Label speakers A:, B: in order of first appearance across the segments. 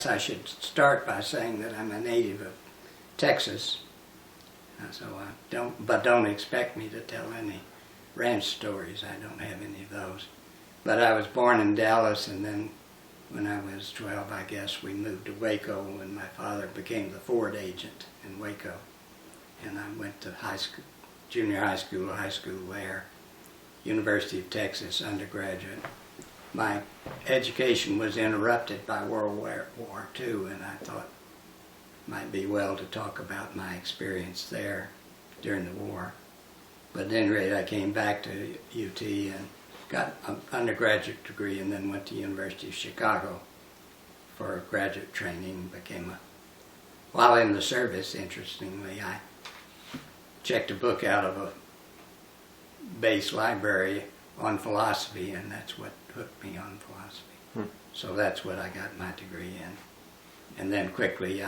A: I should start by saying that I'm a native of Texas, so don't expect me to tell any ranch stories. I don't have any of those. But I was born in Dallas, and then when I was 12, I guess, we moved to Waco, and my father became the Ford agent in Waco. And I went to high school, junior high school there, University of Texas, undergraduate. My education was interrupted by World War II, and I thought it might be well to talk about my experience there during the war. But at any rate, I came back to UT and got an undergraduate degree, and then went to University of Chicago for graduate training. While in the service, interestingly, I checked a book out of a base library on philosophy, and that's what hooked me on philosophy. So that's what I got my degree in. And then quickly,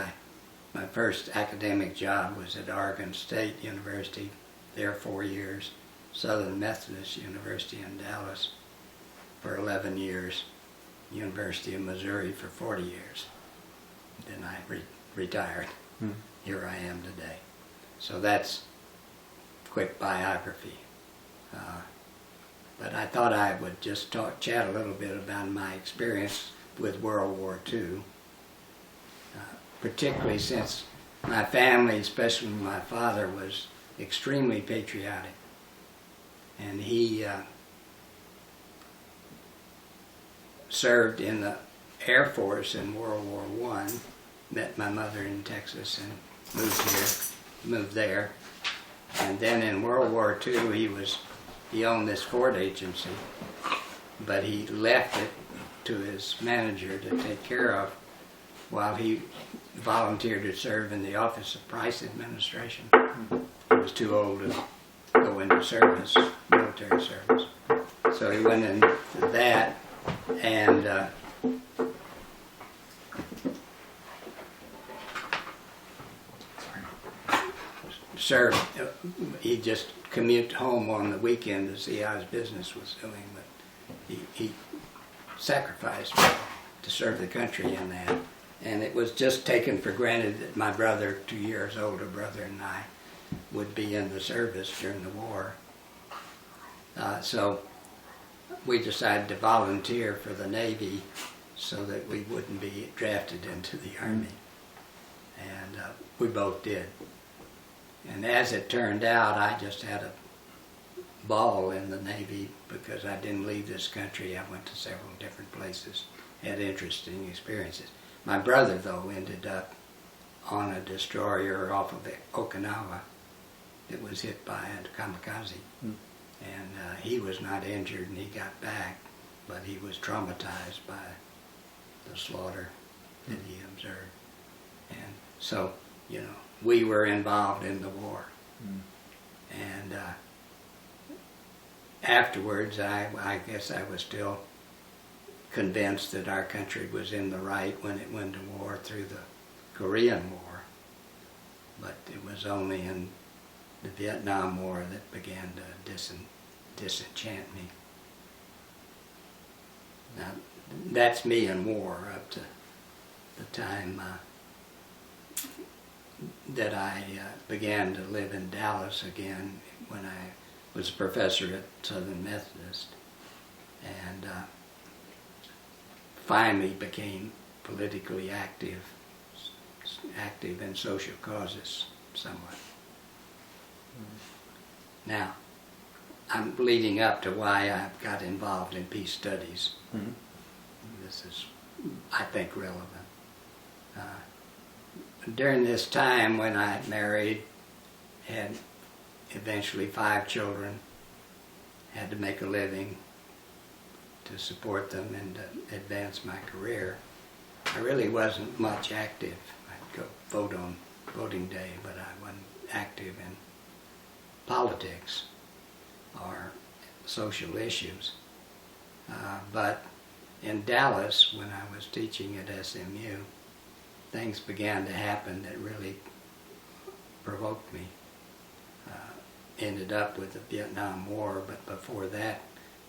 A: my first academic job was at Oregon State University, there 4 years, Southern Methodist University in Dallas for 11 years, University of Missouri for 40 years. Then I retired. Here I am today. So that's quick biography. But I thought I would just chat a little bit about my experience with World War II, particularly since my family, especially my father, was extremely patriotic. And he served in the Air Force in World War I, met my mother in Texas and moved there. And then in World War II, he owned this Ford agency, but he left it to his manager to take care of while he volunteered to serve in the Office of Price Administration. He was too old to go into service, military service. So he went into that and served. He just commuted home on the weekend to see how his business was doing, but he sacrificed to serve the country in that. And it was just taken for granted that my brother, 2 years older brother, and I would be in the service during the war. So we decided to volunteer for the Navy so that we wouldn't be drafted into the Army. And we both did. And as it turned out, I just had a ball in the Navy because I didn't leave this country. I went to several different places, had interesting experiences. My brother, though, ended up on a destroyer off of Okinawa that was hit by a kamikaze. And he was not injured, and he got back, but he was traumatized by the slaughter that he observed. And so, we were involved in the war. And afterwards, I guess I was still convinced that our country was in the right when it went to war through the Korean War. But it was only in the Vietnam War that began to disenchant me. Now, that's me in war up to the time that I began to live in Dallas again when I was a professor at Southern Methodist, and finally became politically active in social causes somewhat. Now, I'm leading up to why I got involved in peace studies. This is, I think, relevant. During this time when I married, had eventually 5 children, had to make a living to support them and to advance my career, I really wasn't much active. I'd go vote on voting day, but I wasn't active in politics or social issues. But in Dallas, when I was teaching at SMU, things began to happen that really provoked me. Ended up with the Vietnam War, but before that,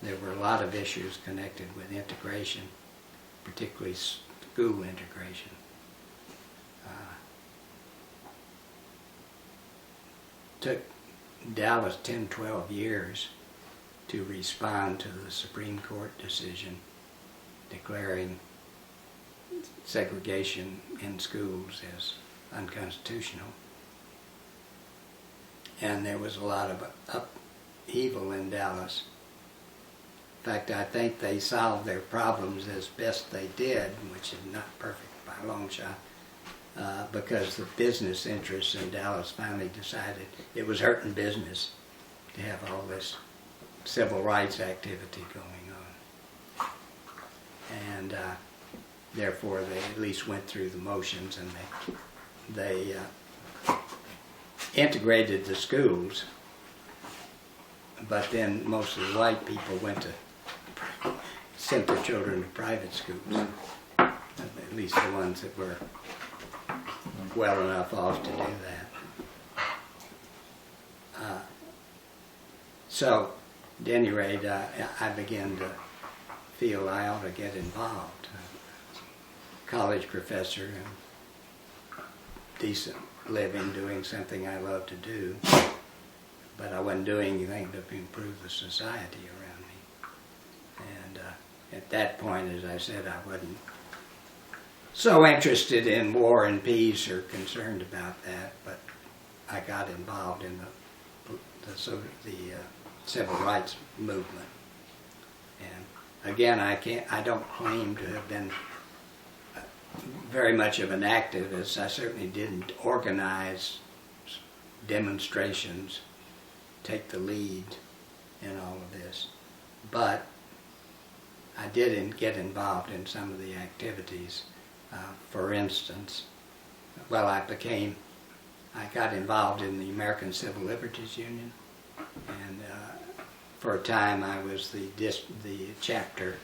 A: there were a lot of issues connected with integration, particularly school integration. Took Dallas 10, 12 years to respond to the Supreme Court decision declaring segregation in schools as unconstitutional. And there was a lot of upheaval in Dallas. In fact, I think they solved their problems as best they did, which is not perfect by a long shot, because the business interests in Dallas finally decided it was hurting business to have all this civil rights activity going on. And therefore they at least went through the motions, and they integrated the schools, but then most of the white people sent their children to private schools, at least the ones that were well enough off to do that. So, at any rate, I began to feel I ought to get involved. College professor and decent living, doing something I love to do, but I wasn't doing anything to improve the society around me. And at that point, as I said, I wasn't so interested in war and peace or concerned about that, but I got involved in the civil rights movement. And again, I don't claim to have been very much of an activist. I certainly didn't organize demonstrations, take the lead in all of this, but I did get involved in some of the activities. For instance, I got involved in the American Civil Liberties Union, and for a time I was the chapter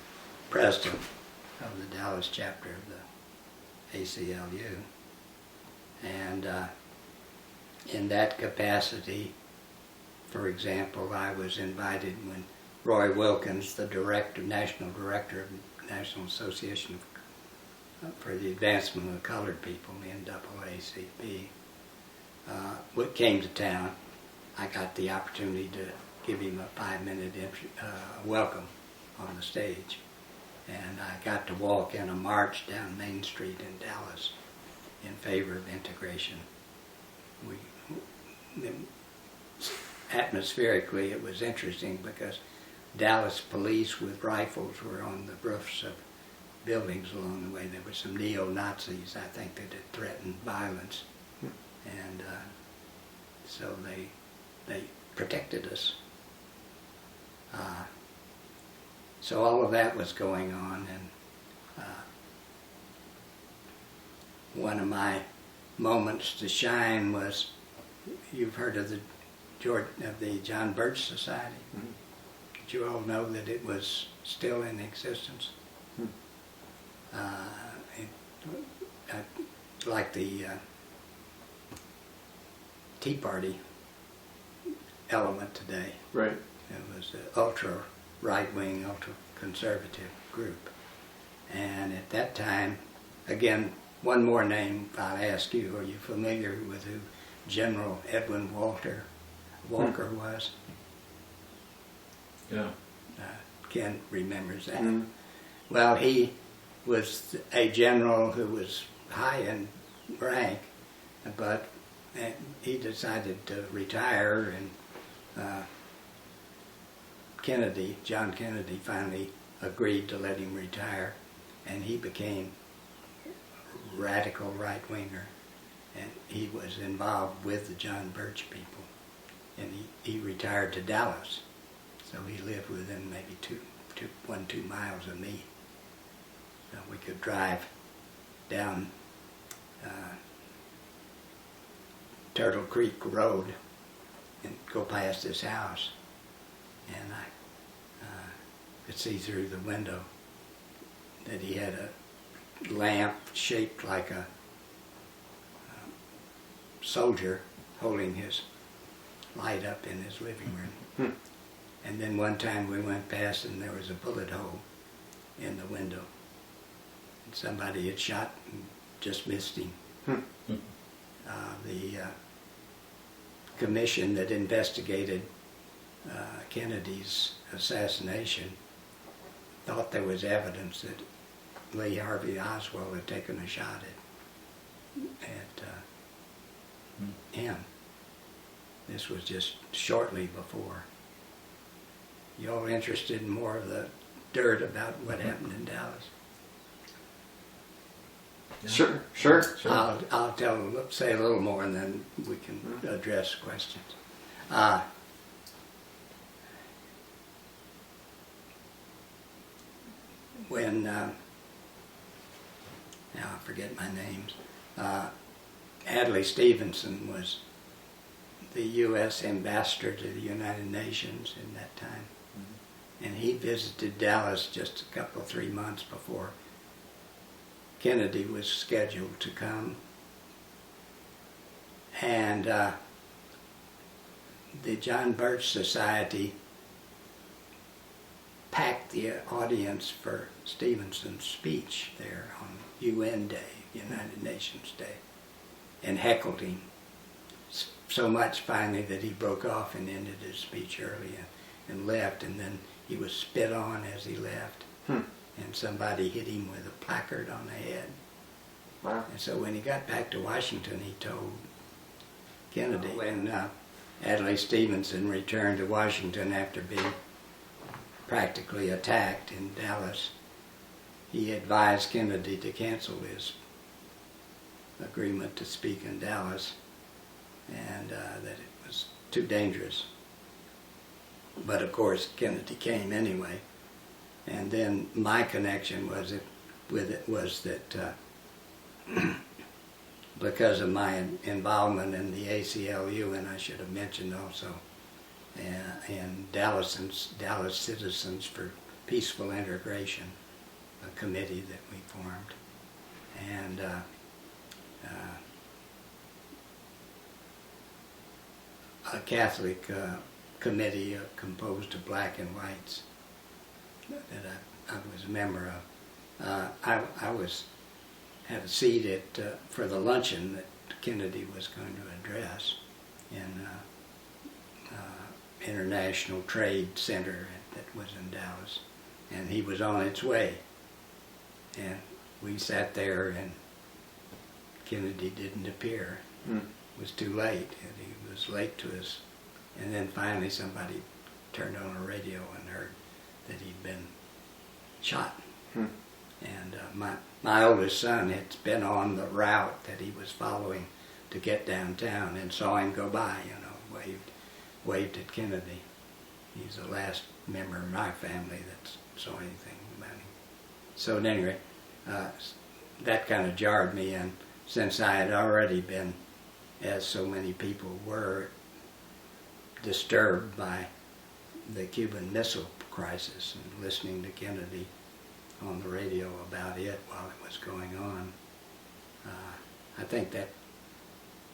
A: president of the Dallas chapter of the ACLU. And in that capacity, for example, I was invited when Roy Wilkins, the national director of the National Association for the Advancement of the Colored People, the NAACP, came to town. I got the opportunity to give him a 5-minute welcome on the stage. And I got to walk in a march down Main Street in Dallas in favor of integration. Atmospherically, it was interesting because Dallas police with rifles were on the roofs of buildings along the way. There were some neo-Nazis, I think, that had threatened violence. And so they protected us. So all of that was going on, and one of my moments to shine was, you've heard of the John Birch Society. Mm-hmm. Did you all know that it was still in existence? Mm-hmm. Like the Tea Party element today.
B: Right.
A: It was an ultra right-wing, ultra-conservative group. And at that time, again, one more name I'll ask you. Are you familiar with who General Edwin Walker was?
B: Yeah.
A: Ken remembers that.
B: Mm-hmm.
A: Well, he was a general who was high in rank, but he decided to retire, and John Kennedy finally agreed to let him retire, and he became a radical right-winger, and he was involved with the John Birch people, and he retired to Dallas, so he lived within maybe 2 miles of me. So we could drive down Turtle Creek Road and go past his house, and I could see through the window that he had a lamp shaped like a soldier holding his light up in his living room. And then one time we went past and there was a bullet hole in the window. somebody had shot and just missed him. The commission that investigated Kennedy's assassination thought there was evidence that Lee Harvey Oswald had taken a shot at him. This was just shortly before. You all interested in more of the dirt about what happened in Dallas?
B: Sure.
A: I'll say a little more, and then we can address questions. When now I forget my names. Adlai Stevenson was the U.S. ambassador to the United Nations in that time, and he visited Dallas just a couple, 3 months before Kennedy was scheduled to come, and the John Birch Society packed the audience for Stevenson's speech there on UN Day, United Nations Day, and heckled him so much finally that he broke off and ended his speech early and left, and then he was spit on as he left. And somebody hit him with a placard on the head.
B: Wow.
A: And so when he got back to Washington, he told Kennedy. When Adlai Stevenson returned to Washington after being practically attacked in Dallas, he advised Kennedy to cancel his agreement to speak in Dallas, and that it was too dangerous. But of course, Kennedy came anyway. And then my connection with it was that because of my involvement in the ACLU, and I should have mentioned also, and Dallas Citizens for Peaceful Integration, a committee that we formed, and a Catholic committee composed of black and whites that I was a member of. I had a seat for the luncheon that Kennedy was going to address in International Trade Center that was in Dallas, and he was on its way, and we sat there and Kennedy didn't appear. It was too late, and he was late to us, and then finally somebody turned on a radio and heard that he'd been shot. And my oldest son had been on the route that he was following to get downtown and saw him go by, waved at Kennedy. He's the last member of my family that saw anything about him. So at any rate, that kind of jarred me, and since I had already been, as so many people were, disturbed by the Cuban Missile Crisis and listening to Kennedy on the radio about it while it was going on, I think that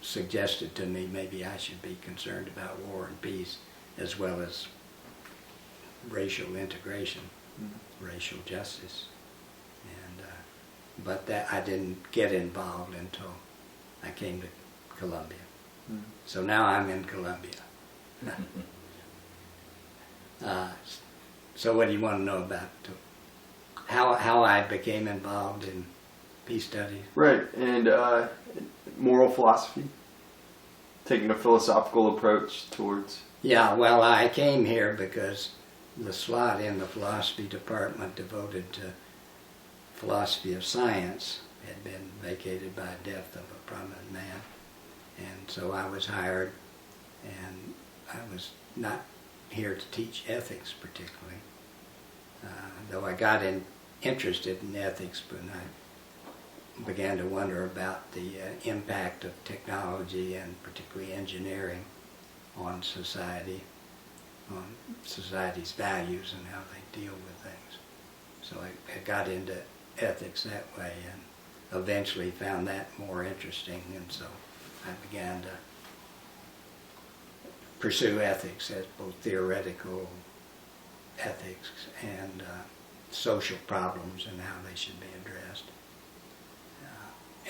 A: suggested to me maybe I should be concerned about war and peace as well as racial integration, racial justice. And but that I didn't get involved until I came to Columbia. So now I'm in Columbia. So what do you want to know about how I became involved in peace studies?
B: Right, and moral philosophy, taking a philosophical approach towards...
A: Yeah, well, I came here because the slot in the philosophy department devoted to philosophy of science had been vacated by death of a prominent man. And so I was hired, and I was not here to teach ethics particularly, though I got interested in ethics when I began to wonder about the impact of technology and particularly engineering on society, on society's values and how they deal with things. So I got into ethics that way and eventually found that more interesting, and so I began to pursue ethics as both theoretical ethics and social problems and how they should be addressed.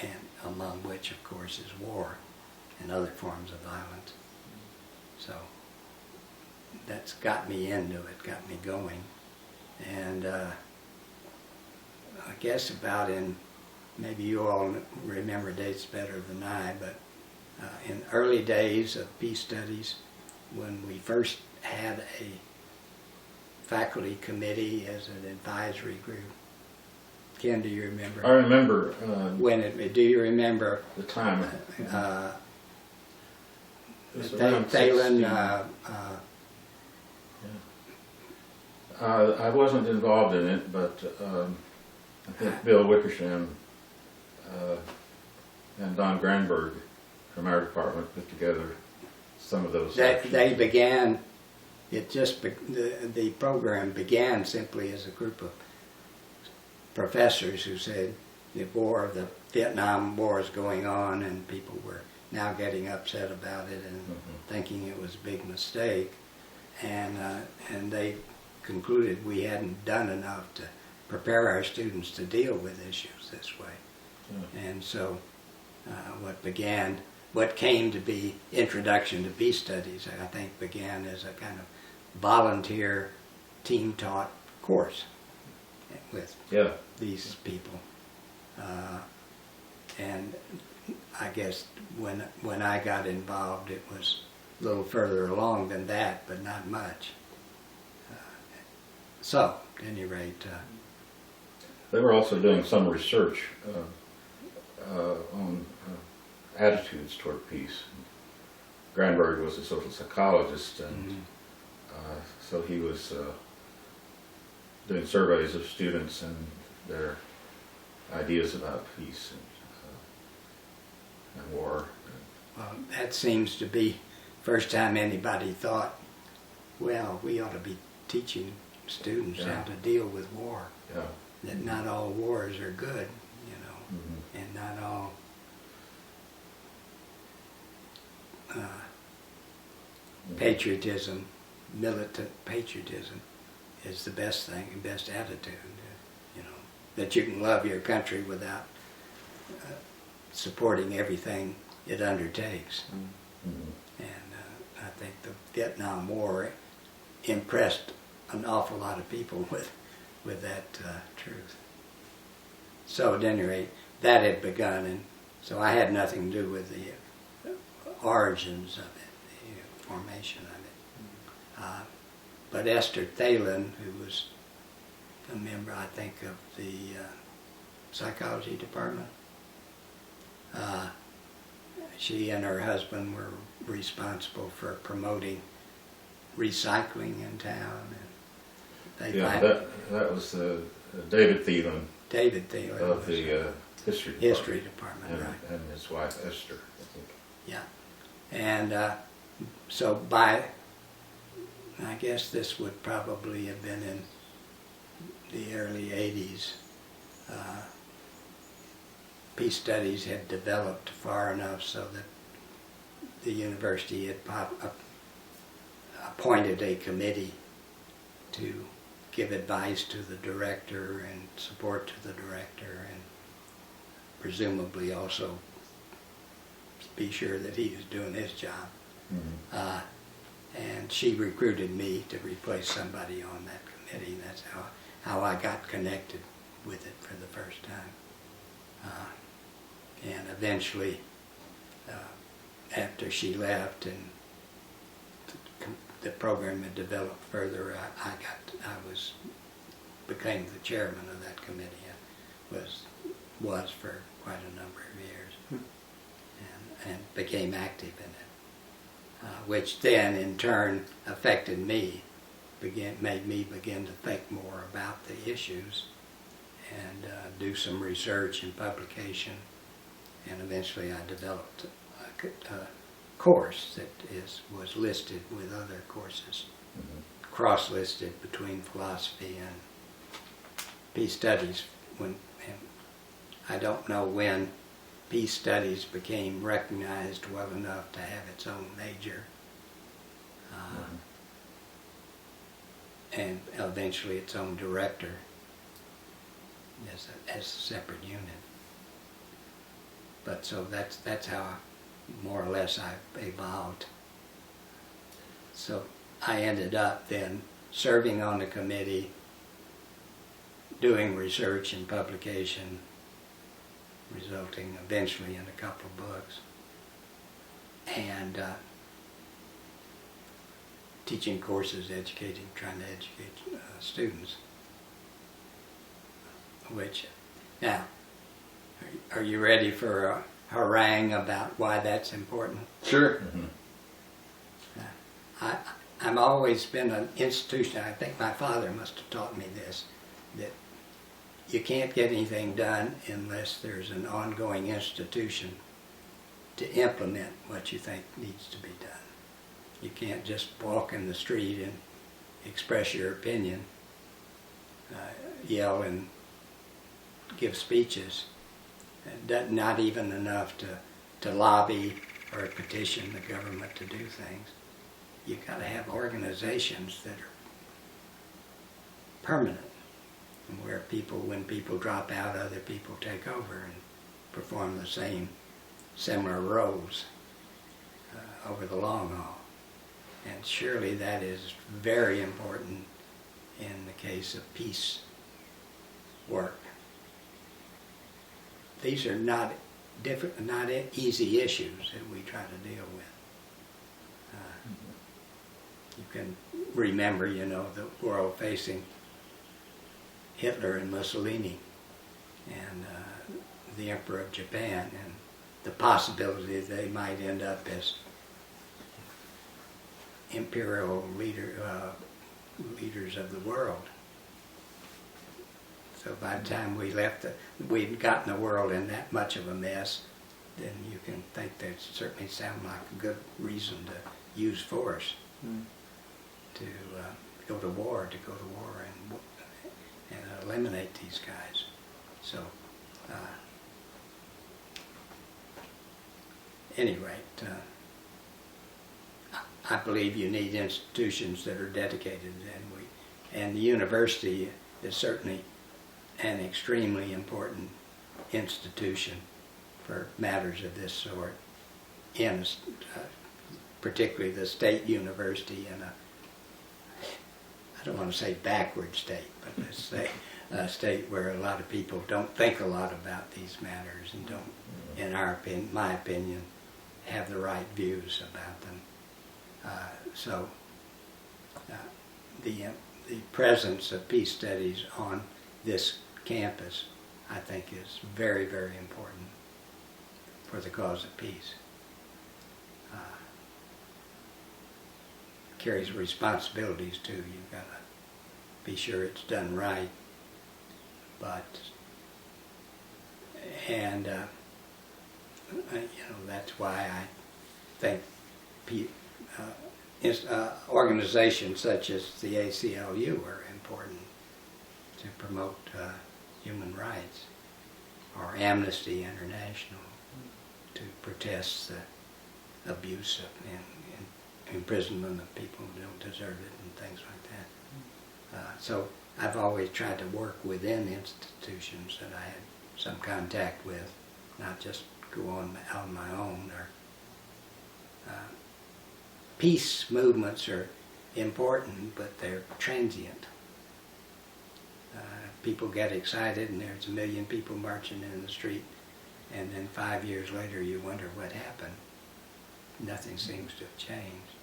A: and among which, of course, is war and other forms of violence. So that's got me into it, got me going. And I guess about maybe you all remember dates better than I, but in early days of peace studies, when we first had a faculty committee as an advisory group. Ken, do you remember?
C: I remember.
A: Do you remember?
C: The time. It was around
A: Thalen.
C: 16. I wasn't involved in it, but I think Bill Wickersham and Don Granberg from our department put together some of those.
A: They began. The program began simply as a group of professors who said the Vietnam War is going on, and people were now getting upset about it and thinking it was a big mistake, and they concluded we hadn't done enough to prepare our students to deal with issues this way. And so what came to be Introduction to Peace Studies, I think, began as a kind of volunteer team-taught course with these people. And I guess when I got involved, it was a little further along than that, but not much. So, at any rate...
C: They were also doing some research on attitudes toward peace. Granberg was a social psychologist, and so he was doing surveys of students and their ideas about peace and war.
A: Well, that seems to be first time anybody thought, well, we ought to be teaching students how to deal with war.
C: Yeah.
A: That not all wars are good, and not all patriotism, militant patriotism, is the best thing and best attitude. That you can love your country without supporting everything it undertakes. And I think the Vietnam War impressed an awful lot of people with that truth. So at any rate, that had begun, and so I had nothing to do with the origins of it, the formation of it. But Esther Thalen, who was a member, I think, of the psychology department, she and her husband were responsible for promoting recycling in town. And
C: that was David Thielen.
A: David Thielen
C: of the
A: history department, right?
C: And his wife Esther, I think.
A: Yeah, and so I guess this would probably have been in the early 80s. Peace studies had developed far enough so that the university had appointed a committee to give advice to the director and support to the director, and presumably also be sure that he was doing his job. And she recruited me to replace somebody on that committee, and that's how I got connected with it for the first time. And eventually, after she left and the program had developed further, I became the chairman of that committee. I was for quite a number of years, and became active in it, which then in turn affected me, made me begin to think more about the issues and do some research and publication, and eventually I developed a course that was listed with other courses, cross-listed between philosophy and peace studies. I don't know when peace studies became recognized well enough to have its own major, and eventually its own director as a separate unit. But so that's how more or less I evolved. So I ended up then serving on the committee, doing research and publication, resulting eventually in a couple of books, and teaching courses, trying to educate students. Which, now, are you ready for a harangue about why that's important?
B: Sure.
A: I've always been an institution. I think my father must have taught me this, that you can't get anything done unless there's an ongoing institution to implement what you think needs to be done. You can't just walk in the street and express your opinion, yell and give speeches. Not even enough to lobby or petition the government to do things. You've got to have organizations that are permanent, where when people drop out, other people take over and perform the similar roles over the long haul. And surely that is very important in the case of peace work. These are not easy issues that we try to deal with. You can remember, the world facing Hitler and Mussolini and the Emperor of Japan, and the possibility they might end up as imperial leaders of the world. So by the time we left, we'd gotten the world in that much of a mess, then you can think that certainly sound like a good reason to use force, to go to war and eliminate these guys. So, any rate, I believe you need institutions that are dedicated, and the university is certainly an extremely important institution for matters of this sort, particularly the state university in I don't want to say backward state, but let's say a state where a lot of people don't think a lot about these matters and don't, in my opinion, have the right views about them. The presence of peace studies on this campus, I think, is very, very important for the cause of peace. Carries responsibilities too. You've got to be sure it's done right, and that's why I think organizations such as the ACLU are important to promote human rights, or Amnesty International to protest the abuse and imprisonment of people who don't deserve it and things like that. So I've always tried to work within institutions that I had some contact with, not just go on my own. Peace movements are important, but they're transient. People get excited and there's 1 million people marching in the street, and then 5 years later you wonder what happened. Nothing seems to have changed.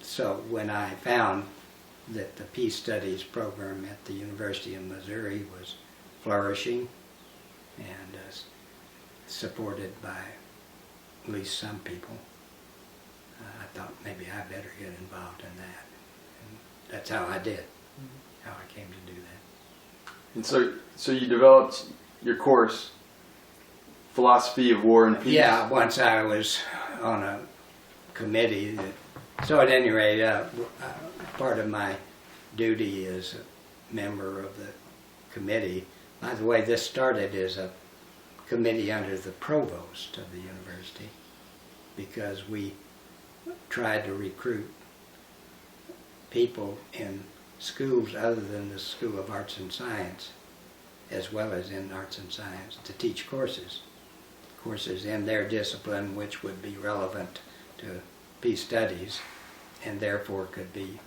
A: So when I found that the Peace Studies program at the University of Missouri was flourishing and supported by at least some people, I thought maybe I better get involved in that. And that's how I did, how I came to do that.
B: And so you developed your course, Philosophy of War and Peace?
A: Yeah, once I was on a committee. So at any rate, part of my duty as a member of the committee, by the way, this started as a committee under the provost of the university, because we tried to recruit people in schools other than the School of Arts and Science as well as in arts and science, to teach courses in their discipline which would be relevant to peace studies and therefore could be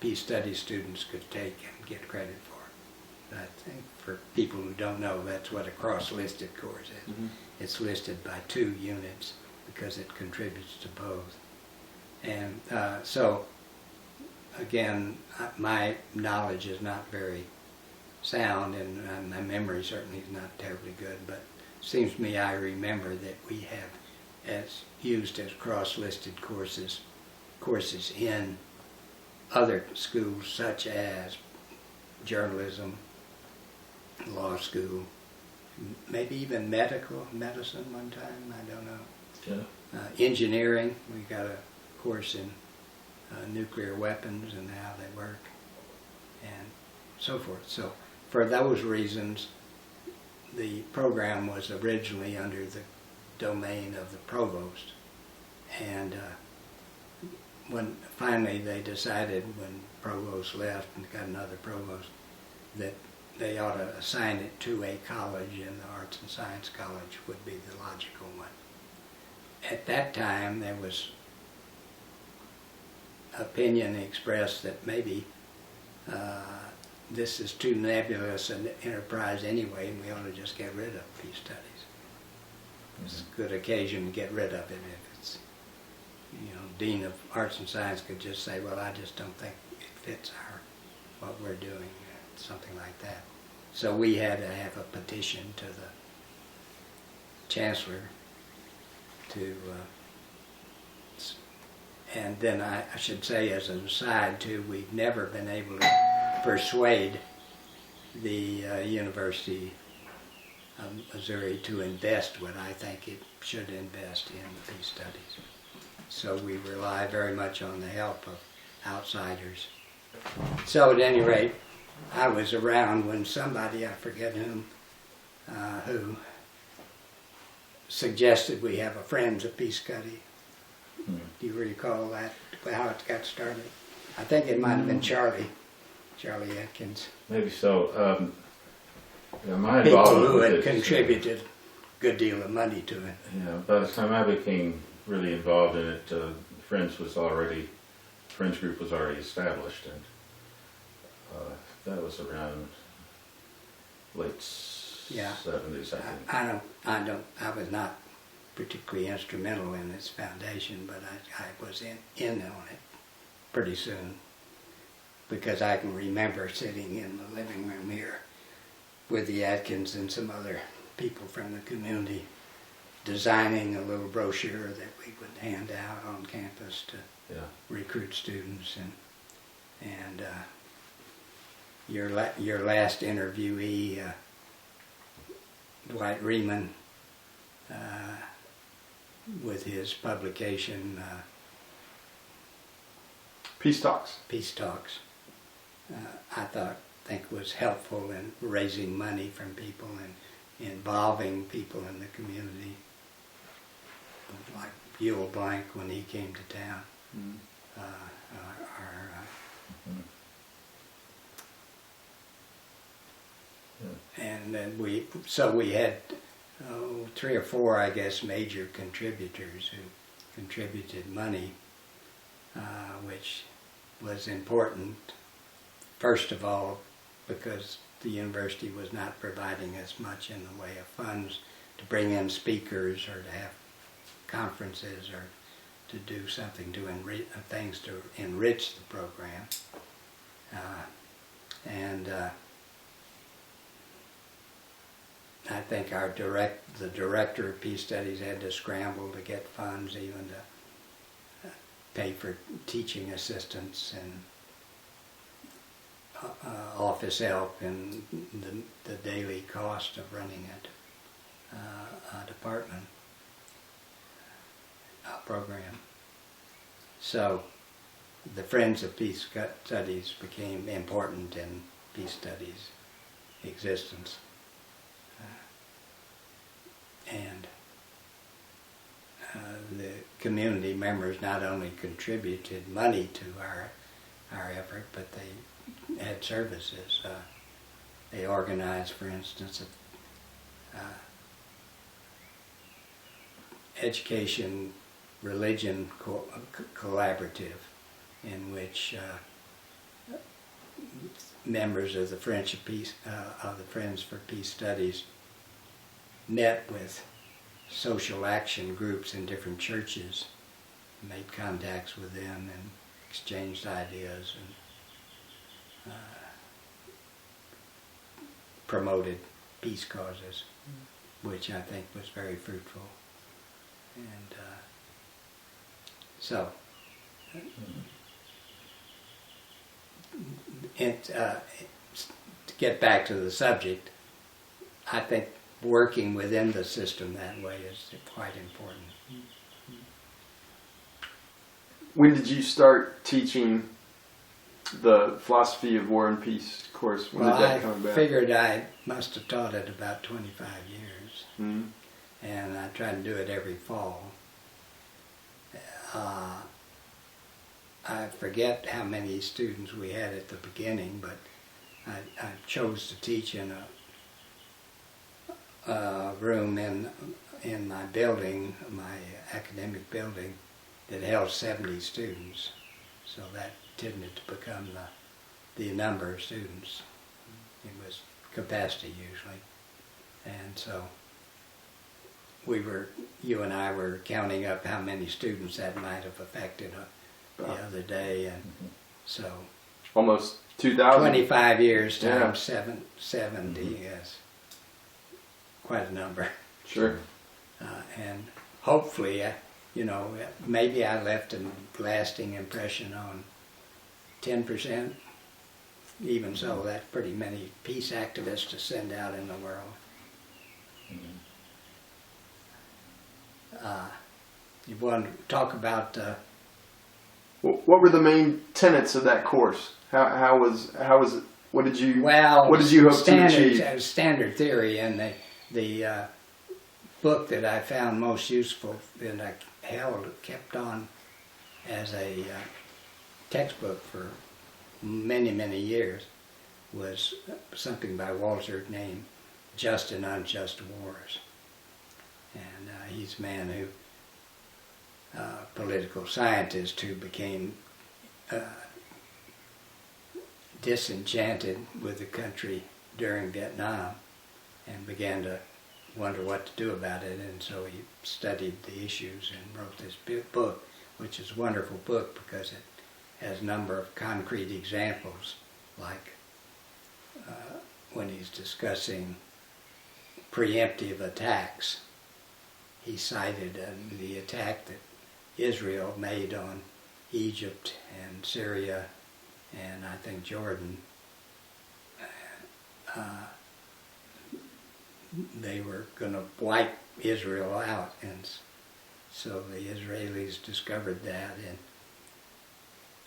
A: peace studies students could take and get credit for. I think for people who don't know, that's what a cross-listed course is.
B: Mm-hmm.
A: It's listed by 2 units because it contributes to both. And so, again, my knowledge is not very sound, and my memory certainly is not terribly good, but it seems to me I remember that we have used as cross-listed courses in other schools such as journalism, law school, maybe even medicine one time, I don't know.
C: Yeah.
A: Engineering, we got a course in nuclear weapons and how they work, and so forth. So for those reasons, the program was originally under the domain of the provost, and when finally they decided, when provost left and got another provost, that they ought to assign it to a college, and the Arts and Science College would be the logical one. At that time, there was opinion expressed that maybe this is too nebulous an enterprise anyway, and we ought to just get rid of peace studies. It's a good occasion to get rid of it if it's, Dean of Arts and Science could just say, well, I just don't think it fits what we're doing, something like that. So we had to have a petition to the chancellor to, and then I should say as an aside too, we've never been able to persuade the University of Missouri to invest what I think it should invest in the peace studies. So we rely very much on the help of outsiders. So at any rate, I was around when somebody, I forget who suggested we have a Friends of Peace Study. Do you recall that, how it got started? I think it might have been Charlie Atkins.
C: Maybe so. My
A: People
C: involvement
A: who
C: with
A: had
C: it,
A: contributed a good deal of money to it.
C: By the time I became really involved in it, Friends group was already established, and that was around late 70s, I think.
A: I was not particularly instrumental in its foundation, but I was in on it pretty soon, because I can remember sitting in the living room here with the Atkins and some other people from the community designing a little brochure that we would hand out on campus to recruit students, and your last interviewee, Dwight Riemann, with his publication
B: Peace Talks.
A: I think was helpful in raising money from people and involving people in the community, like Youre Blank when he came to town. And then we had 3 or 4, I guess, major contributors who contributed money, which was important, first of all, because the university was not providing us much in the way of funds to bring in speakers or to have conferences or to do something to things to enrich the program. I think the director of Peace Studies had to scramble to get funds even to pay for teaching assistants and office help and the daily cost of running a department, a program. So the Friends of Peace Studies became important in Peace Studies' existence. And the community members not only contributed money to our effort, but they had services. They organized, for instance, a education religion collaborative in which members of the Friends for Peace Studies met with social action groups in different churches, made contacts with them and exchanged ideas and promoted peace causes, which I think was very fruitful. And so, to get back to the subject, I think working within the system that way is quite important.
B: When did you start teaching the philosophy of war and peace course? When did that come
A: I
B: about?
A: figured I must have taught it about 25 years,
B: Mm-hmm.
A: and I try to do it every fall. I forget how many students we had at the beginning, but I chose to teach in a room in my building, my academic building, that held 70 students. So that tended to become the number of students. It was capacity usually. And so you and I were counting up how many students that might have affected the other day, and so
B: Almost 2,000.
A: 25 years times
B: Yeah.
A: 70, yes, quite a number.
B: Sure.
A: And hopefully, maybe I left a lasting impression on 10%. Even so, that's pretty many peace activists to send out in the world. You want to talk about
B: What were the main tenets of that course? How was it? What did you hope to achieve?
A: Standard theory, and the book that I found most useful and I kept on as a textbook for many, many years was something by Walter named Just and Unjust Wars. And he's a man who, political scientist who became disenchanted with the country during Vietnam and began to wonder what to do about it, and so he studied the issues and wrote this book, which is a wonderful book because it has a number of concrete examples, like when he's discussing preemptive attacks. He cited the attack that Israel made on Egypt and Syria and I think Jordan. They were going to wipe Israel out, and so the Israelis discovered that and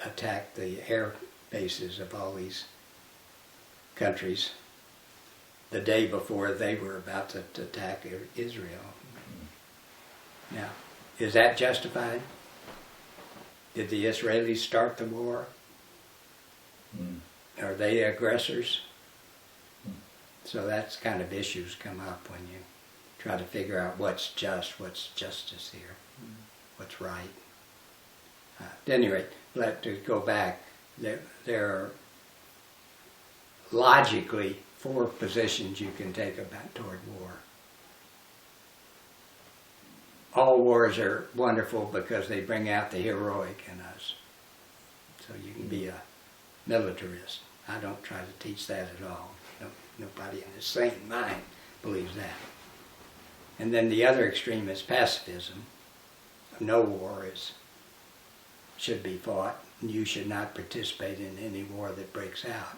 A: attacked the air bases of all these countries the day before they were about to attack Israel. Now, is that justified? Did the Israelis start the war? Are they aggressors? So that's kind of issues come up when you try to figure out what's justice here, what's right. At any rate, to go back, there are logically 4 positions you can take toward war. All wars are wonderful because they bring out the heroic in us. So you can be a militarist. I don't try to teach that at all. Nobody in his sane mind believes that. And then the other extreme is pacifism. No war should be fought. You should not participate in any war that breaks out.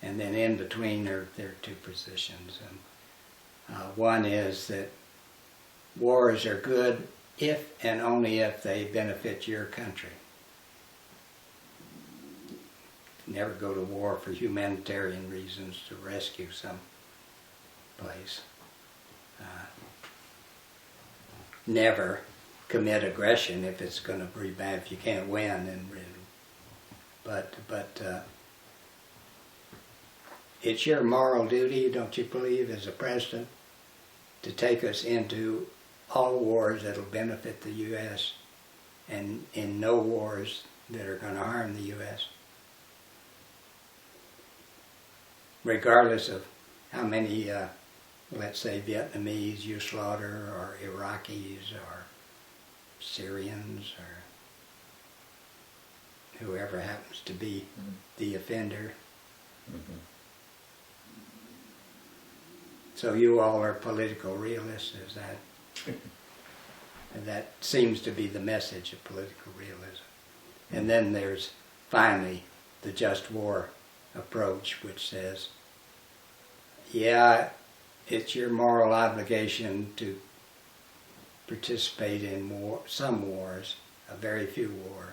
A: And then in between there are 2 positions. And one is that wars are good if and only if they benefit your country. Never go to war for humanitarian reasons to rescue some place. Never commit aggression if it's going to be bad, if you can't win. But it's your moral duty, don't you believe, as a president, to take us into all wars that'll benefit the U.S. and in no wars that are going to harm the U.S.? Regardless of how many, let's say, Vietnamese you slaughter, or Iraqis, or Syrians, or whoever happens to be the offender.
C: Mm-hmm.
A: So you all are political realists, is that? And that seems to be the message of political realism. And then there's finally the just war approach, which says, yeah, it's your moral obligation to participate in some wars, a very few wars,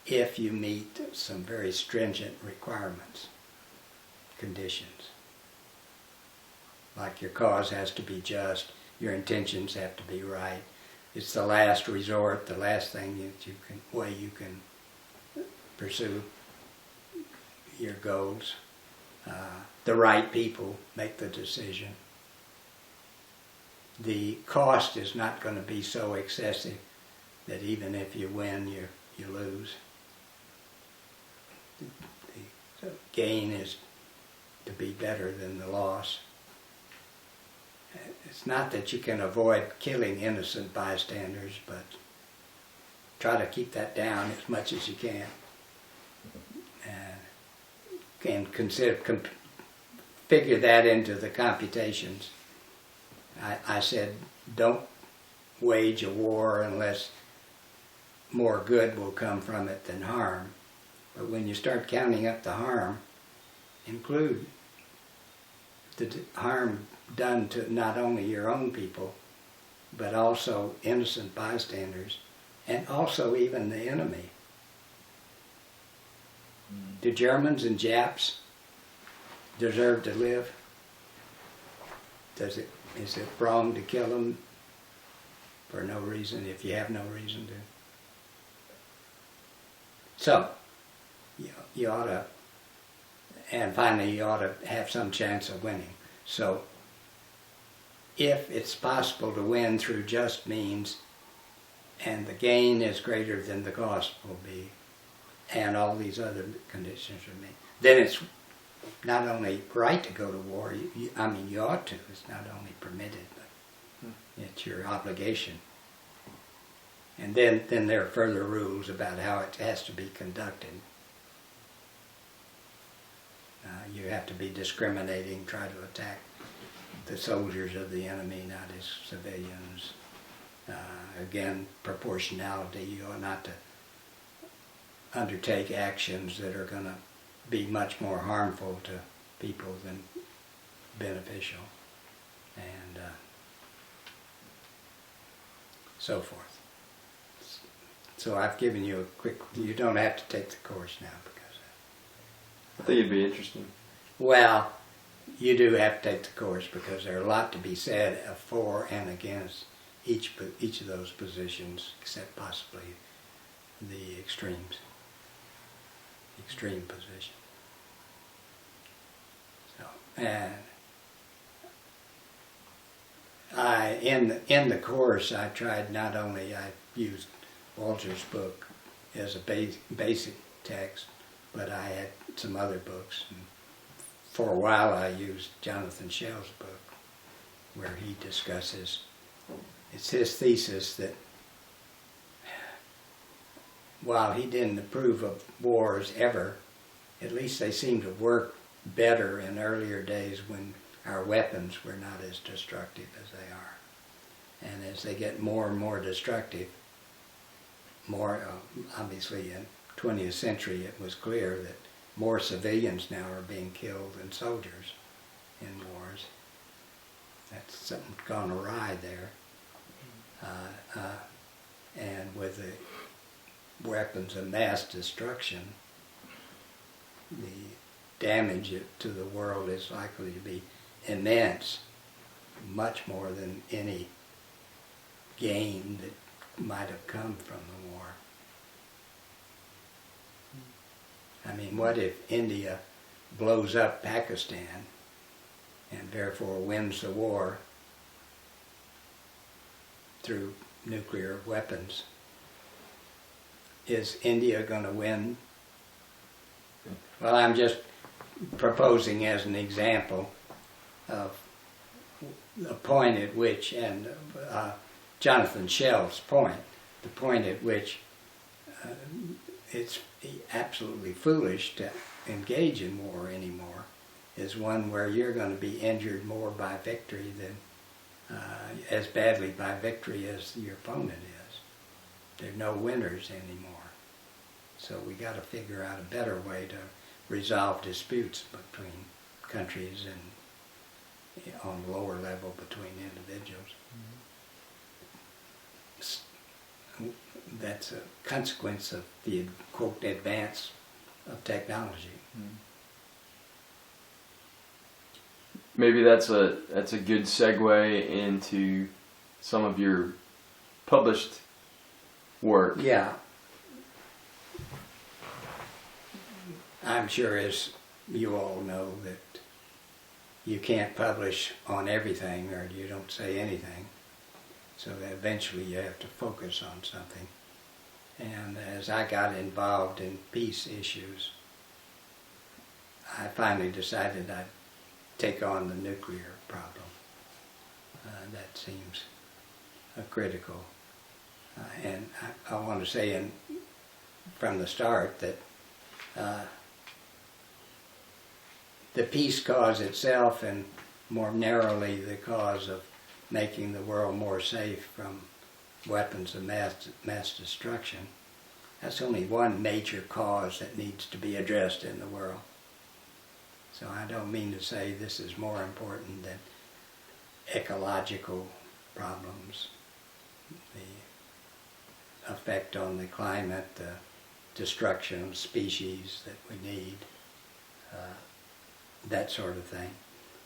A: if you meet some very stringent requirements, conditions. Like your cause has to be just, your intentions have to be right. It's the last resort, the last thing that you can pursue your goals. The right people make the decision. The cost is not going to be so excessive that even if you win, you lose. The gain is to be better than the loss. It's not that you can avoid killing innocent bystanders, but try to keep that down as much as you can. And figure that into the computations. I said, don't wage a war unless more good will come from it than harm. But when you start counting up the harm, include the harm done to not only your own people, but also innocent bystanders, and also even the enemy. Do Germans and Japs deserve to live? Is it wrong to kill them for no reason if you have no reason to? So, you ought to, and finally you ought to have some chance of winning. So, if it's possible to win through just means, and the gain is greater than the cost will be, and all these other conditions are met, then it's not only right to go to war, you ought to. It's not only permitted, but it's your obligation. And then there are further rules about how it has to be conducted. You have to be discriminating, try to attack the soldiers of the enemy, not as civilians. Again, proportionality. You ought not to undertake actions that are going to be much more harmful to people than beneficial, and so forth. So I've given you a quick, you don't have to take the course now because
B: I think it'd be interesting.
A: Well, you do have to take the course because there are a lot to be said for and against each of those positions, except possibly the extremes. Extreme position. So, and in the course, I tried not only, I used Walter's book as a basic text, but I had some other books. And for a while, I used Jonathan Shell's book, where he discusses. It's his thesis that while he didn't approve of wars ever, at least they seem to work better in earlier days when our weapons were not as destructive as they are. And as they get more and more destructive, more obviously in 20th century it was clear that more civilians now are being killed than soldiers in wars. That's something gone awry there. And with the weapons of mass destruction, the damage to the world is likely to be immense, much more than any gain that might have come from the war. I mean, what if India blows up Pakistan and therefore wins the war through nuclear weapons, is India going to win? Well, I'm just proposing as an example of the point at which, and Jonathan Shell's point, the point at which it's absolutely foolish to engage in war anymore, is one where you're going to be injured more by victory than as badly by victory as your opponent is. There are no winners anymore. So we got to figure out a better way to resolve disputes between countries and on lower level between individuals. That's a consequence of the, quote, advance of technology.
B: Maybe that's a good segue into some of your published work.
A: Yeah. I'm sure, as you all know, that you can't publish on everything, or you don't say anything. So that eventually you have to focus on something. And as I got involved in peace issues, I finally decided I'd take on the nuclear problem. That seems critical. And I want to say from the start that the peace cause itself, and more narrowly the cause of making the world more safe from weapons of mass destruction, that's only one major cause that needs to be addressed in the world. So I don't mean to say this is more important than ecological problems, the effect on the climate, the destruction of species that we need, that sort of thing,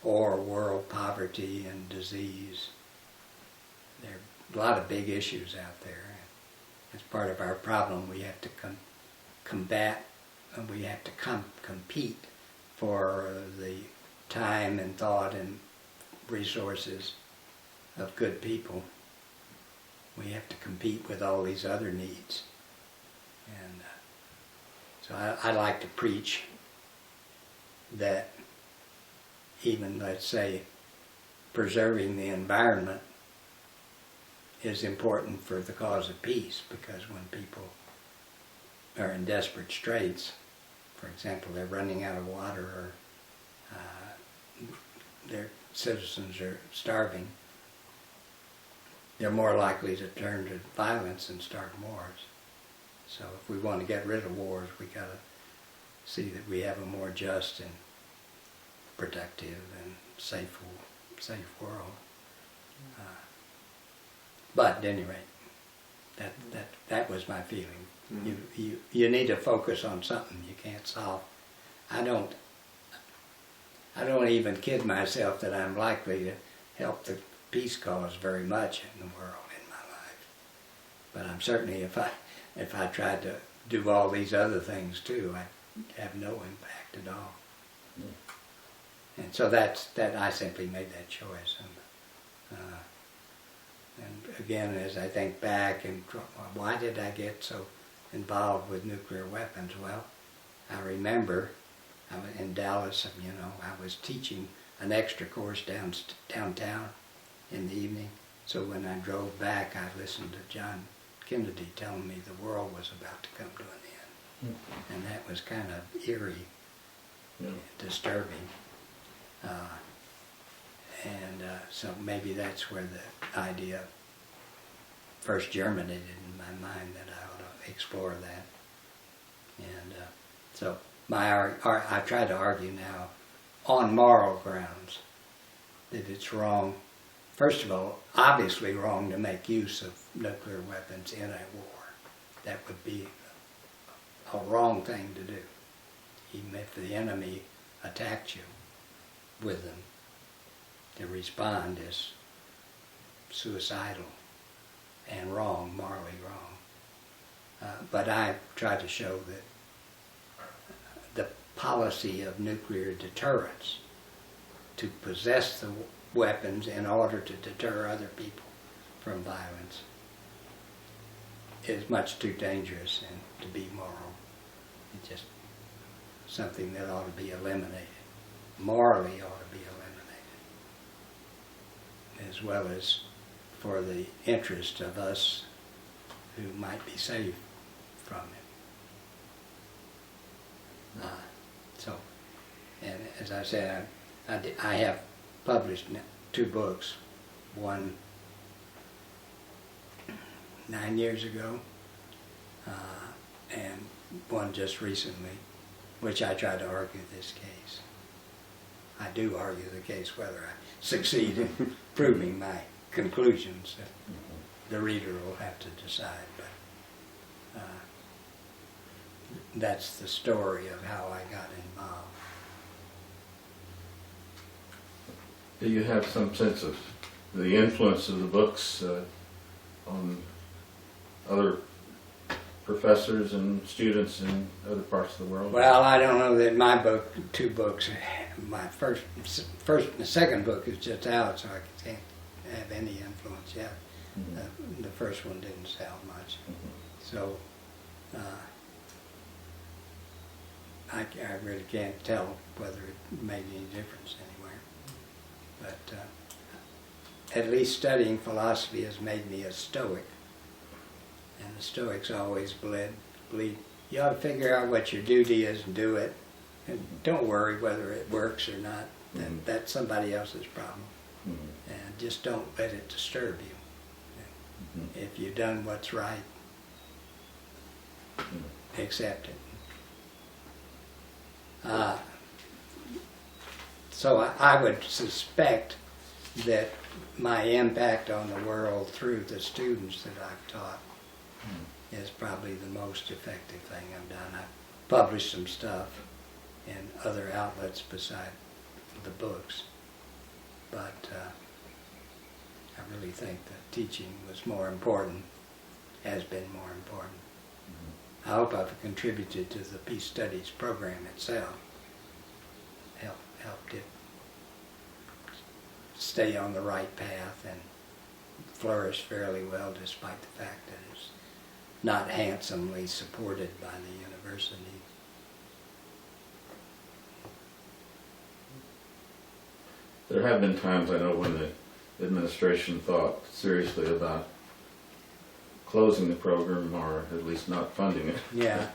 A: or world poverty and disease. There are a lot of big issues out there. As part of our problem, we have to combat, and we have to compete for the time and thought and resources of good people. We have to compete with all these other needs. And so I like to preach that even, let's say, preserving the environment is important for the cause of peace, because when people are in desperate straits, for example, they're running out of water, or their citizens are starving, they're more likely to turn to violence and start wars. So if we want to get rid of wars, we got to see that we have a more just and productive and safe world. But at any rate, that was my feeling. Mm-hmm. You need to focus on something you can't solve. I don't even kid myself that I'm likely to help the peace cause very much in the world in my life. But I'm certainly, if I tried to do all these other things too, I'd have no impact at all. Mm. And so that I simply made that choice. And again, as I think back, and why did I get so involved with nuclear weapons? Well, I remember I was in Dallas, and I was teaching an extra course downtown in the evening. So when I drove back, I listened to John Kennedy telling me the world was about to come to an end. Mm. And that was kind of eerie, disturbing. So maybe that's where the idea first germinated in my mind, that I ought to explore that. And so I try to argue now on moral grounds that it's wrong, first of all, obviously wrong to make use of nuclear weapons in a war. That would be a wrong thing to do. Even if the enemy attacked you with them, to respond is suicidal and wrong, morally wrong. But I try to show that the policy of nuclear deterrence, to possess the weapons in order to deter other people from violence, is much too dangerous and to be moral. It's just something that ought to be eliminated. Morally ought to be eliminated, as well as for the interest of us who might be saved from it. So, and as I said, I have published 2 books, one 9 years ago, and one just recently, which I try to argue this case. I do argue the case whether I succeed in proving my conclusions. The reader will have to decide, but that's the story of how I got involved.
C: Do you have some sense of the influence of the books on other professors and students in other parts of the world?
A: Well, I don't know that my book, 2 books, my the second book is just out, so I can't have any influence yet.
C: Mm-hmm.
A: The first one didn't sell much.
C: Mm-hmm.
A: So I really can't tell whether it made any difference anywhere. But at least studying philosophy has made me a stoic. And the Stoics always believe you ought to figure out what your duty is and do it. And don't worry whether it works or not.
C: Mm-hmm.
A: That's somebody else's problem.
C: Mm-hmm.
A: And just don't let it disturb you.
C: Mm-hmm.
A: If you've done what's right, accept it. So I would suspect that my impact on the world through the students that I've taught is probably the most effective thing I've done. I've published some stuff in other outlets beside the books, but I really think that teaching was more important, has been more important. I hope I've contributed to the Peace Studies program itself, helped it stay on the right path and flourish fairly well, despite the fact that it's not handsomely supported by the university.
C: There have been times, I know, when the administration thought seriously about closing the program, or at least not funding it.
A: Yeah.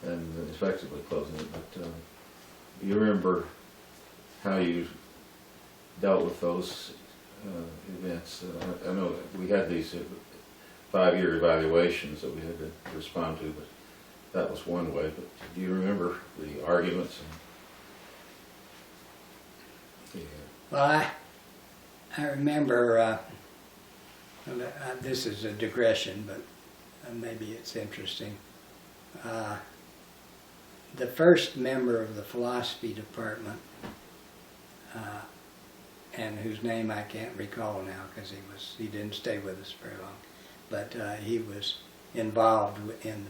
C: And effectively closing it. But you remember how you dealt with those events? I know that we had these 5-year evaluations that we had to respond to, but that was one way. But do you remember the arguments?
A: Well, I remember, this is a digression, but maybe it's interesting. The first member of the philosophy department, and whose name I can't recall now because he didn't stay with us very long, but he was involved in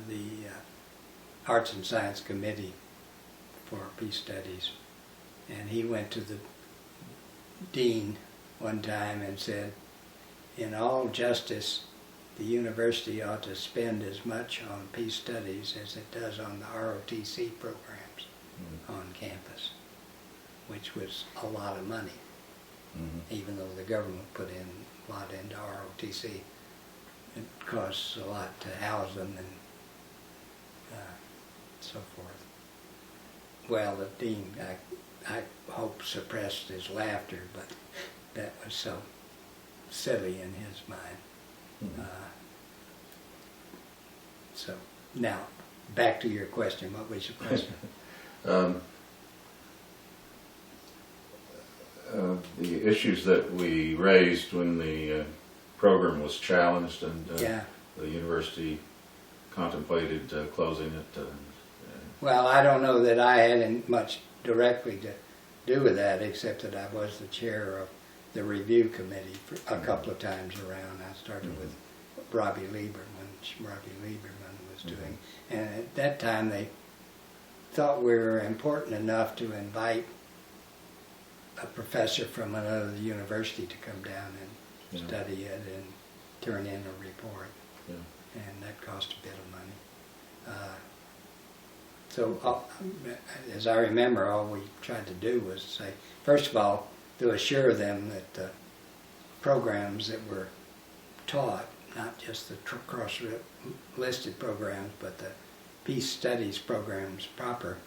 A: the Arts and Science Committee for Peace Studies, and he went to the dean one time and said, in all justice, the university ought to spend as much on peace studies as it does on the ROTC programs on campus, which was a lot of money, even though the government put in a lot into ROTC. It costs a lot to house them and so forth. Well, the dean, I hope, suppressed his laughter, but that was so silly in his mind. So now, back to your question. What was your question?
C: The issues that we raised when the program was challenged and the university contemplated closing it.
A: Well, I don't know that I had much directly to do with that, except that I was the chair of the review committee for a couple of times around. I started with Robbie Lieberman when Robbie Lieberman was doing. And at that time they thought we were important enough to invite a professor from another university to come down and study it and turn in a report.
C: Yeah.
A: And that cost a bit of money. So as I remember, all we tried to do was say, first of all, to assure them that the programs that were taught, not just the cross-listed programs, but the peace studies programs proper,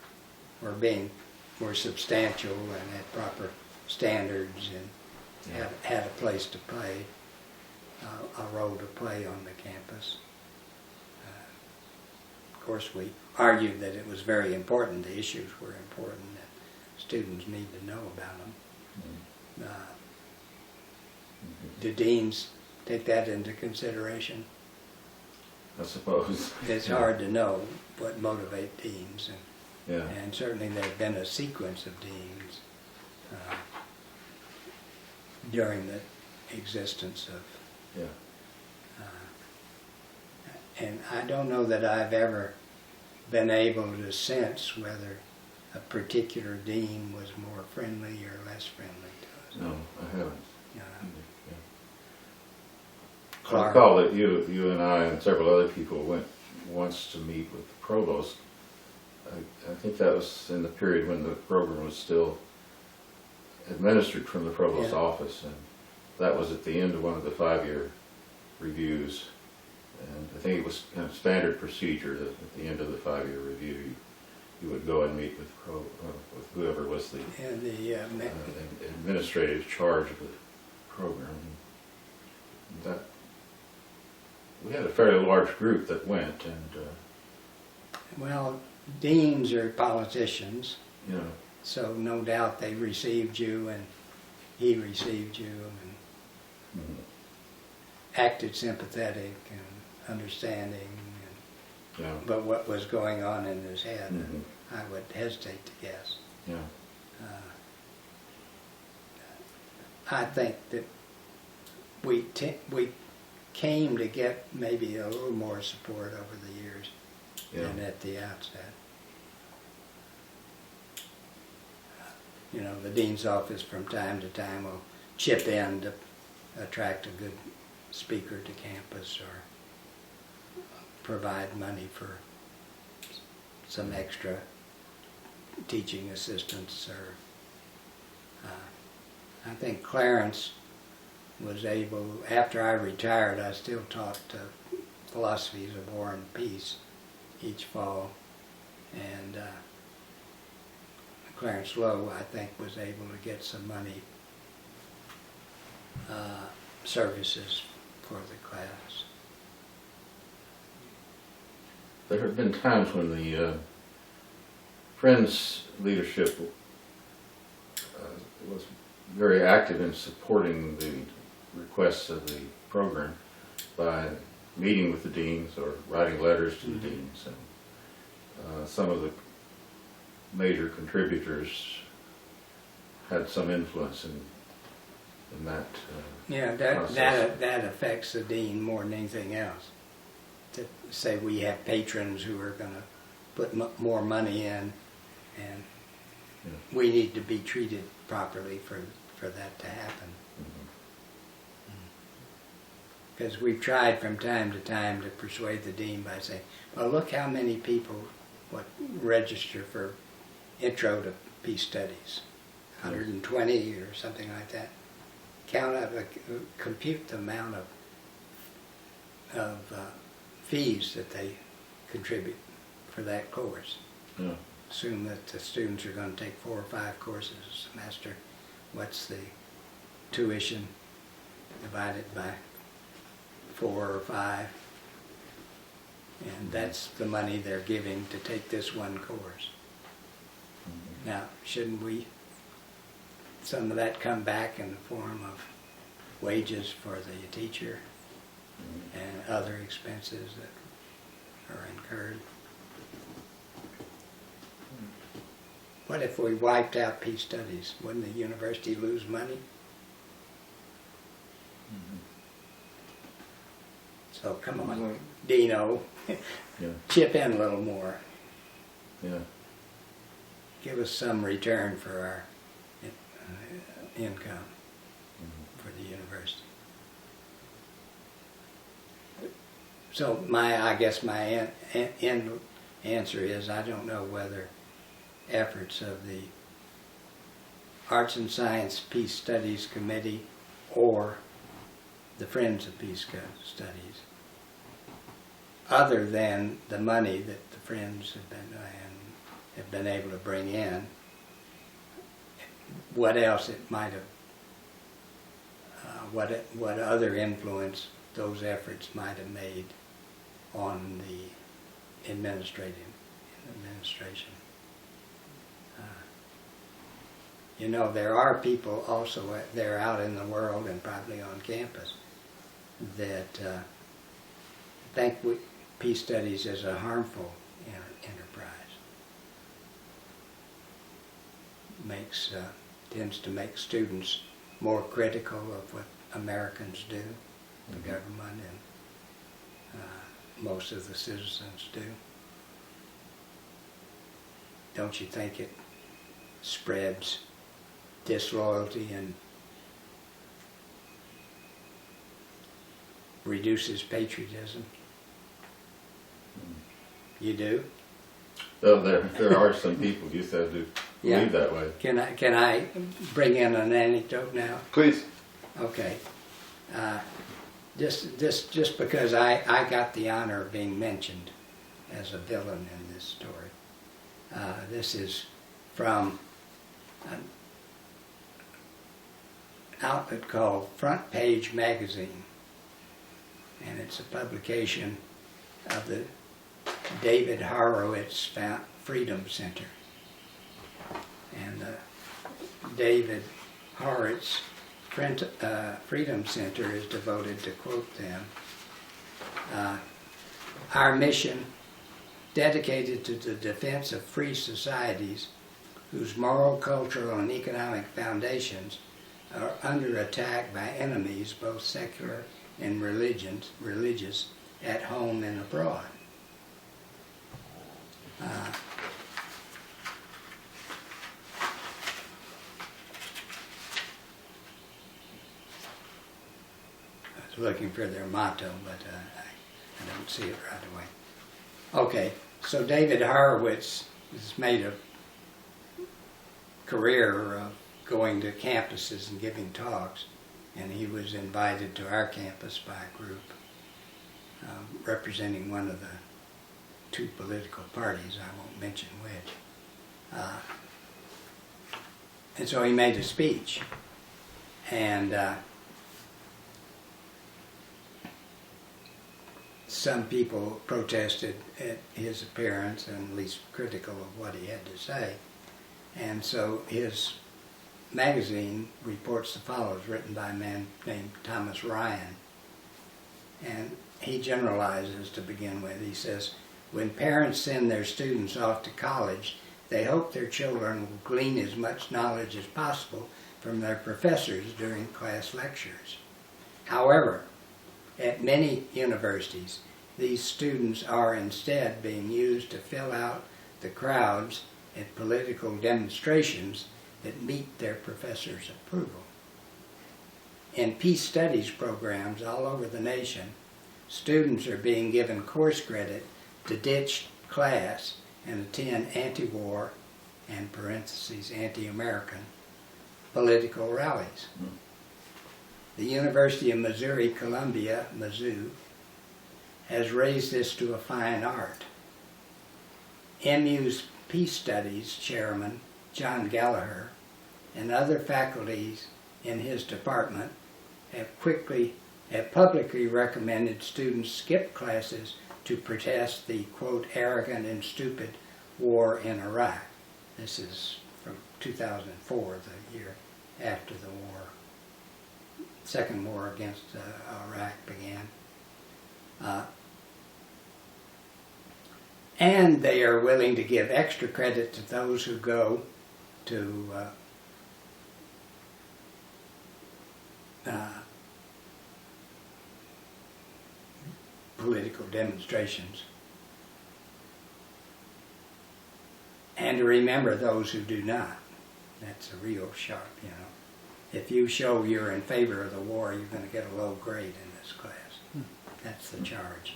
A: were substantial and had proper standards and had a place to play, a role to play on the campus. Of course, we argued that it was very important, the issues were important, that students need to know about them. Do deans take that into consideration?
C: I suppose.
A: It's hard to know what motivates deans,
C: Yeah.
A: and certainly there have been a sequence of deans during the existence of.
C: Yeah.
A: And I don't know that I've ever been able to sense whether a particular dean was more friendly or less friendly to us.
C: No, I haven't.
A: Yeah.
C: I recall that you and I and several other people went once to meet with the provost. I think that was in the period when the program was still administered from the provost's office, and that was at the end of one of the 5-year reviews. And I think it was kind of standard procedure that at the end of the 5-year review, you would go and meet with whoever was the administrative charge of the program. And that we had a fairly large group that went, and
A: well, deans are politicians,
C: you know,
A: so no doubt they received you, and he received you, and acted sympathetic and understanding, but what was going on in his head, I would hesitate to guess.
C: Yeah.
A: I think that we came to get maybe a little more support over the years than at the outset. You know, the dean's office from time to time will chip in to attract a good speaker to campus or provide money for some extra teaching assistants. Or I think Clarence was able, after I retired, I still taught philosophies of war and peace each fall, and Clarence Lowe, I think, was able to get some money, services for the class.
C: There have been times when the Friends leadership was very active in supporting the requests of the program by meeting with the deans or writing letters to the deans. And some of the major contributors had some influence in that
A: that affects the dean more than anything else. To say we have patrons who are going to put more money in, and we need to be treated properly for that to happen. Because we've tried from time to time to persuade the dean by saying, well, look how many people register for Intro to Peace Studies, 120 or something like that. Compute the amount of fees that they contribute for that course.
C: Yeah.
A: Assume that the students are going to take 4 or 5 courses a semester. What's the tuition divided by 4 or 5? And that's the money they're giving to take this one course. Now, shouldn't some of that come back in the form of wages for the teacher and other expenses that are incurred? What if we wiped out peace studies? Wouldn't the university lose money? So So come on, Dino,
C: Yeah.
A: chip in a little more.
C: Yeah.
A: Give us some return for our income for the university. So I guess my end answer is I don't know whether efforts of the Arts and Science Peace Studies Committee or the Friends of Peace Studies, other than the money that the Friends have been able to bring in, what else it might have, what other influence those efforts might have made on the administration. You know, there are people also there out in the world and probably on campus that think peace studies is a harmful enterprise. Tends to make students more critical of what Americans do, the government, and most of the citizens do. Don't you think it spreads disloyalty and reduces patriotism? You do?
C: Well, there are some people you said who believe that way.
A: Can I bring in an anecdote now?
B: Please.
A: Okay. Just because I got the honor of being mentioned as a villain in this story. This is from an outlet called Frontpage Magazine, and it's a publication of the David Horowitz Freedom Center. And David Horowitz Freedom Center is devoted to quote them. Our mission, dedicated to the defense of free societies whose moral, cultural, and economic foundations are under attack by enemies, both secular and religious, at home and abroad. I was looking for their motto, but I don't see it right away. Okay, so David Horowitz has made a career of going to campuses and giving talks, and he was invited to our campus by a group representing one of the two political parties, I won't mention which. And so he made a speech, and some people protested at his appearance and at least critical of what he had to say. And so his magazine reports the follows, written by a man named Thomas Ryan. And he generalizes to begin with. He says, when parents send their students off to college, they hope their children will glean as much knowledge as possible from their professors during class lectures. However, at many universities, these students are instead being used to fill out the crowds at political demonstrations that meet their professors' approval. In peace studies programs all over the nation, students are being given course credit to ditch class and attend anti-war, and parentheses, anti-American, political rallies. The University of Missouri Columbia, Mizzou, has raised this to a fine art. MU's Peace Studies chairman, John Gallagher, and other faculties in his department have publicly recommended students skip classes to protest the, quote, arrogant and stupid war in Iraq. This is from 2004, the year after the war. Second war against Iraq began. And they are willing to give extra credit to those who go to political demonstrations. And to remember those who do not. That's a real sharp, you know. If you show you're in favor of the war, you're going to get a low grade in this class. That's the charge.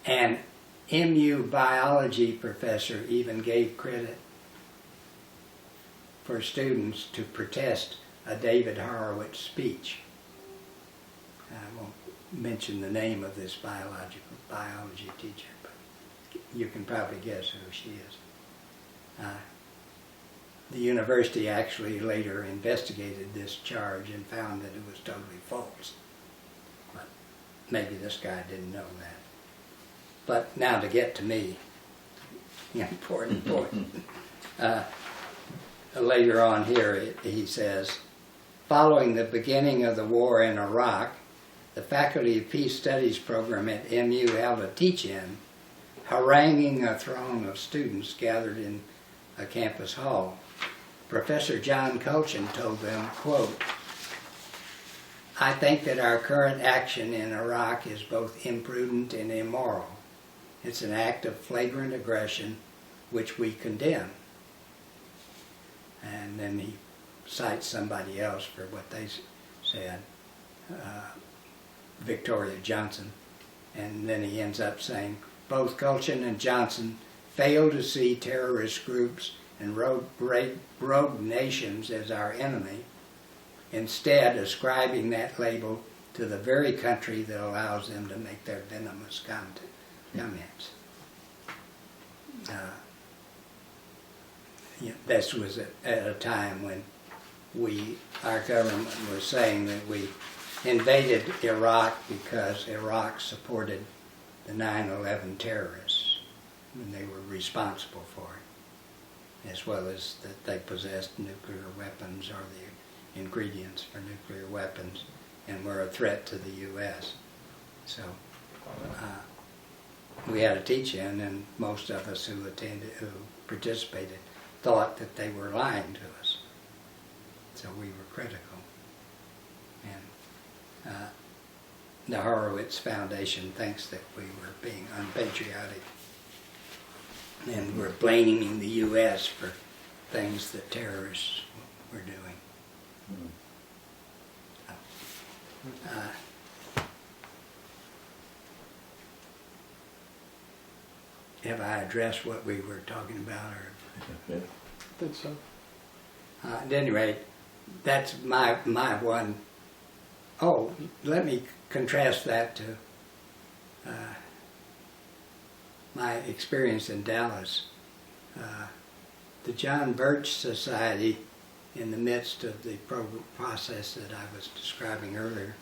A: An MU biology professor even gave credit for students to protest a David Horowitz speech. I won't mention the name of this biology teacher, but you can probably guess who she is. The university actually later investigated this charge and found that it was totally false. But maybe this guy didn't know that. But now to get to me, the important point. Later on here he says, following the beginning of the war in Iraq, the Faculty of Peace Studies program at MU held a teach-in, haranguing a throng of students gathered in a campus hall. Professor John Kultgen told them, quote, I think that our current action in Iraq is both imprudent and immoral. It's an act of flagrant aggression which we condemn. And then he cites somebody else for what they said, Victoria Johnson. And then he ends up saying, both Kultgen and Johnson fail to see terrorist groups and rogue nations as our enemy, instead ascribing that label to the very country that allows them to make their venomous comments. This was at a time when our government was saying that we invaded Iraq because Iraq supported the 9/11 terrorists, and they were responsible for it, as well as that they possessed nuclear weapons or the ingredients for nuclear weapons and were a threat to the U.S. So we had a teach-in, and most of us who participated thought that they were lying to us. So we were critical. And the Horowitz Foundation thinks that we were being unpatriotic and we're blaming the U.S. for things that terrorists were doing. Have I addressed what we were talking about? Or?
B: Yeah. I think so.
A: At any rate, that's my one. Oh, let me contrast that to my experience in Dallas. The John Birch Society, in the midst of the process that I was describing earlier,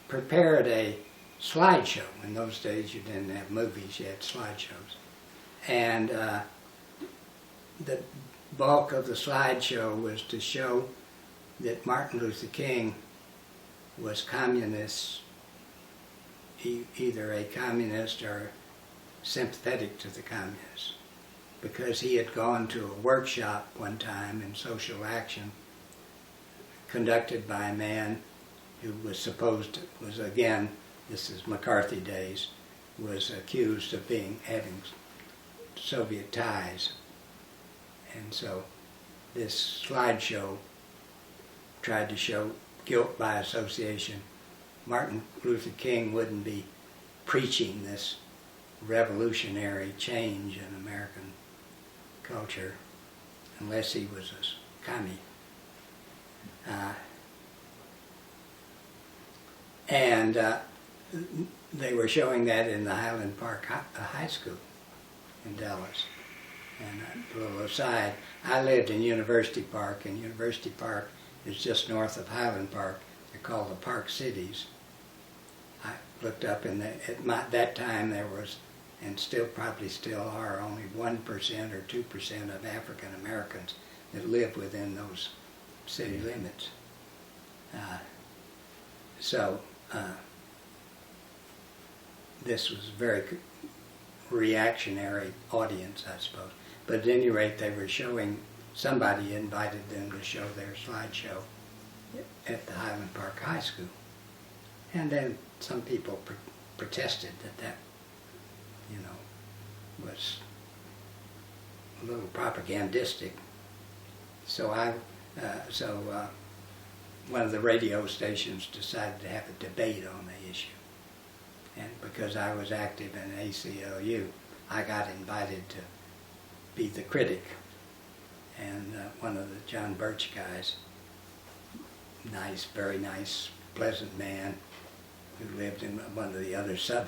A: prepared a slideshow. In those days you didn't have movies, you had slideshows. And the bulk of the slideshow was to show that Martin Luther King was communist, either a communist or sympathetic to the communists, because he had gone to a workshop one time in social action conducted by a man who was again, this is McCarthy days, was accused of having Soviet ties. And so this slideshow tried to show guilt by association. Martin Luther King wouldn't be preaching this revolutionary change in American culture unless he was a commie. And they were showing that in the Highland Park High School in Dallas. And a little aside, I lived in University Park, and University Park is just north of Highland Park. They're called the Park Cities. I looked up, and at that time there was, and probably still are, only 1% or 2% of African Americans that live within those city limits. This was a very reactionary audience, I suppose. But at any rate, they were showing, somebody invited them to show their slideshow. at the Highland Park High School. And then some people protested that, you know, was a little propagandistic. So one of the radio stations decided to have a debate on the issue. And because I was active in ACLU, I got invited to be the critic. And one of the John Birch guys, nice, very nice, pleasant man, who lived in one of the other suburbs,